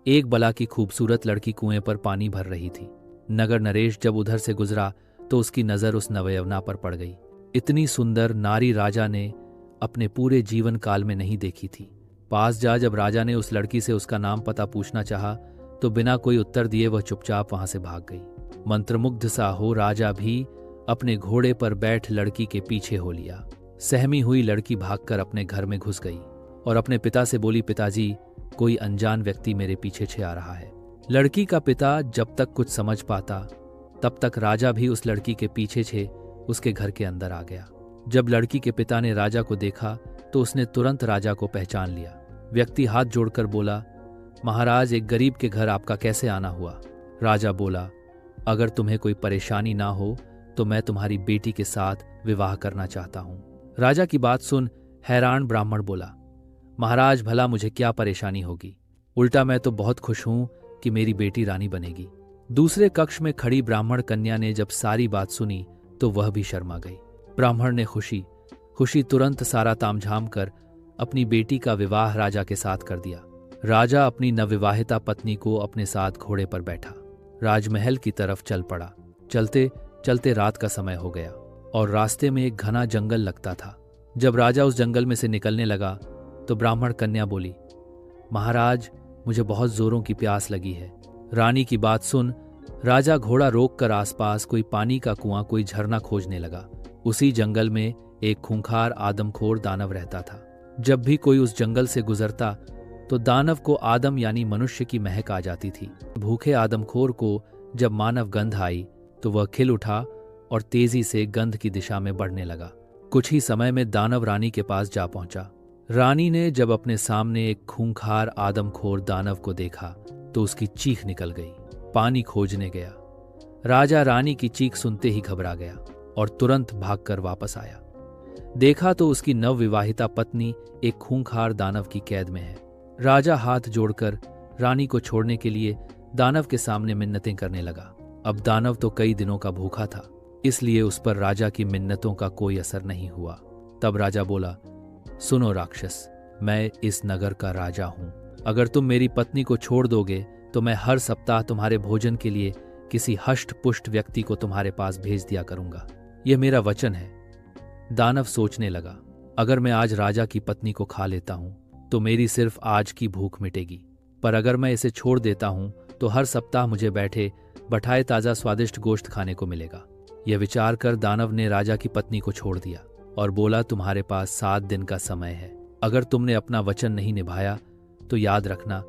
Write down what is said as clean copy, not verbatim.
एक बला की खूबसूरत लड़की कुएं पर पानी भर रही थी। नगर नरेश जब उधर से गुजरा तो उसकी नजर उस नवयवना पर पड़ गई। इतनी सुंदर नारी राजा ने अपने पूरे जीवन काल में नहीं देखी थी। पास जा जब राजा ने उस लड़की से उसका नाम पता पूछना चाहा तो बिना कोई उत्तर दिए वह चुपचाप वहां से भाग गई। मंत्रमुग्ध सा हो राजा भी अपने घोड़े पर बैठ लड़की के पीछे हो लिया। सहमी हुई लड़की भागकर अपने घर में घुस गई और अपने पिता से बोली, पिताजी, कोई अनजान व्यक्ति मेरे पीछे आ रहा है। लड़की का पिता जब तक कुछ समझ पाता तब तक राजा भी उस लड़की के पीछे उसके घर के अंदर आ गया। जब लड़की के पिता ने राजा को देखा तो उसने तुरंत राजा को पहचान लिया। व्यक्ति हाथ जोड़कर बोला, महाराज, एक गरीब के घर आपका कैसे आना हुआ? राजा बोला, अगर तुम्हें कोई परेशानी ना हो तो मैं तुम्हारी बेटी के साथ विवाह करना चाहता हूं। राजा की बात सुन हैरान ब्राह्मण बोला, महाराज, भला मुझे क्या परेशानी होगी? उल्टा मैं तो बहुत खुश हूं कि मेरी बेटी रानी बनेगी। दूसरे कक्ष में खड़ी ब्राह्मण कन्या ने जब सारी बात सुनी तो वह भी शर्मा गई। ब्राह्मण ने खुशी तुरंत सारा तामझाम कर अपनी बेटी का विवाह राजा के साथ कर दिया। राजा अपनी नवविवाहिता पत्नी को अपने साथ घोड़े पर बैठा राजमहल की तरफ चल पड़ा। चलते चलते रात का समय हो गया और रास्ते में एक घना जंगल लगता था। जब राजा उस जंगल में से निकलने लगा तो ब्राह्मण कन्या बोली, महाराज, मुझे बहुत जोरों की प्यास लगी है। रानी की बात सुन राजा घोड़ा रोककर आसपास कोई पानी का कुआं, कोई झरना खोजने लगा। उसी जंगल में एक खूंखार आदमखोर दानव रहता था। जब भी कोई उस जंगल से गुजरता तो दानव को आदम यानी मनुष्य की महक आ जाती थी। भूखे आदमखोर को जब मानव गंध आई तो वह खिल उठा और तेजी से गंध की दिशा में बढ़ने लगा। कुछ ही समय में दानव रानी के पास जा पहुंचा। रानी ने जब अपने सामने एक खूंखार आदमखोर दानव को देखा तो उसकी चीख निकल गई। पानी खोजने गया। राजा रानी की चीख सुनते ही घबरा गया और तुरंत भागकर वापस आया। देखा तो उसकी नवविवाहिता पत्नी एक खूंखार दानव की कैद में है। राजा हाथ जोड़कर रानी को छोड़ने के लिए दानव के सामने मिन्नतें करने लगा। अब दानव तो कई दिनों का भूखा था, इसलिए उस पर राजा की मिन्नतों का कोई असर नहीं हुआ। तब राजा बोला, सुनो राक्षस, मैं इस नगर का राजा हूं। अगर तुम मेरी पत्नी को छोड़ दोगे तो मैं हर सप्ताह तुम्हारे भोजन के लिए किसी हष्ट पुष्ट व्यक्ति को तुम्हारे पास भेज दिया करूंगा। यह मेरा वचन है। दानव सोचने लगा, अगर मैं आज राजा की पत्नी को खा लेता हूं तो मेरी सिर्फ आज की भूख मिटेगी, पर अगर मैं इसे छोड़ देता हूं तो हर सप्ताह मुझे बैठे बैठाए ताजा स्वादिष्ट गोश्त खाने को मिलेगा। यह विचार कर दानव ने राजा की पत्नी को छोड़ दिया और बोला, तुम्हारे पास 7 दिन का समय है। अगर तुमने अपना वचन नहीं निभाया तो याद रखना